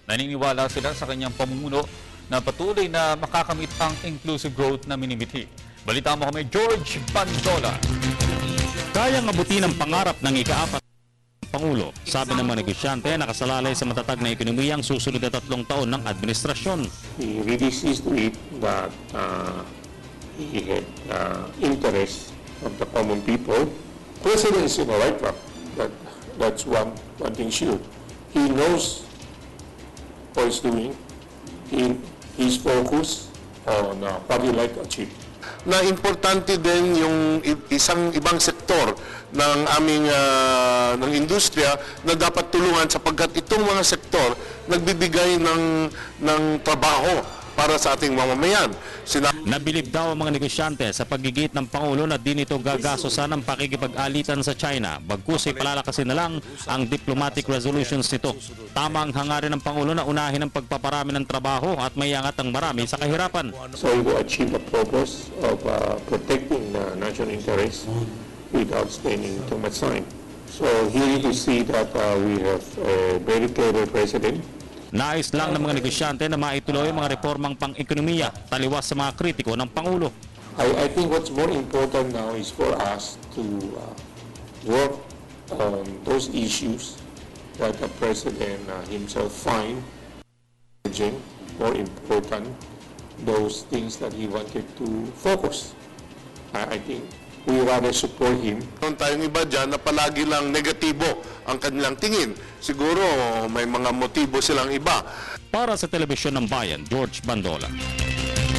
Naniniwala sila sa kanyang pamumuno na patuloy na makakamit ang inclusive growth na minimithi. Balita mo kami, George Bandola. Kayang abutin ang pangarap ng ika-4 Pangulo, sabi ng mga negosyante, nakasalalay sa matatag na ekonomiya ang susunod na 3 taon ng administrasyon. He really sees to it that he had interest of the common people. President is in the right track. That's one thing sure. He knows what he's doing. He's focused on what he'd like to achieve. Na importante din yung isang ibang sektor ng aming ng industriya na dapat tulungan sapagkat itong mga sektor nagbibigay ng trabaho para sa ating mamamayan. Nabilib daw ang mga negosyante sa paggigit ng Pangulo na di nito gagastosan ang pakikipag-alitan sa China, bagkus ay palalakasin na lang ang diplomatic resolutions nito. Tama ang hangarin ng Pangulo na unahin ang pagpaparami ng trabaho at mayangat ang marami sa kahirapan. So we will achieve the purpose of protecting the national interest without spending too much time. So here you see that we have a very clever president. Nais lang ng mga negosyante na maituloy ang mga reformang pang-ekonomiya, taliwas sa mga kritiko ng Pangulo. I think what's more important now is for us to work on those issues that the President himself find urgent, more important, those things that he wanted to focus. I think we rather support him. Meron tayong iba dyan na palagi lang negatibo ang kanilang tingin. Siguro may mga motibo silang iba. Para sa Telebisyon ng Bayan, George Bandola.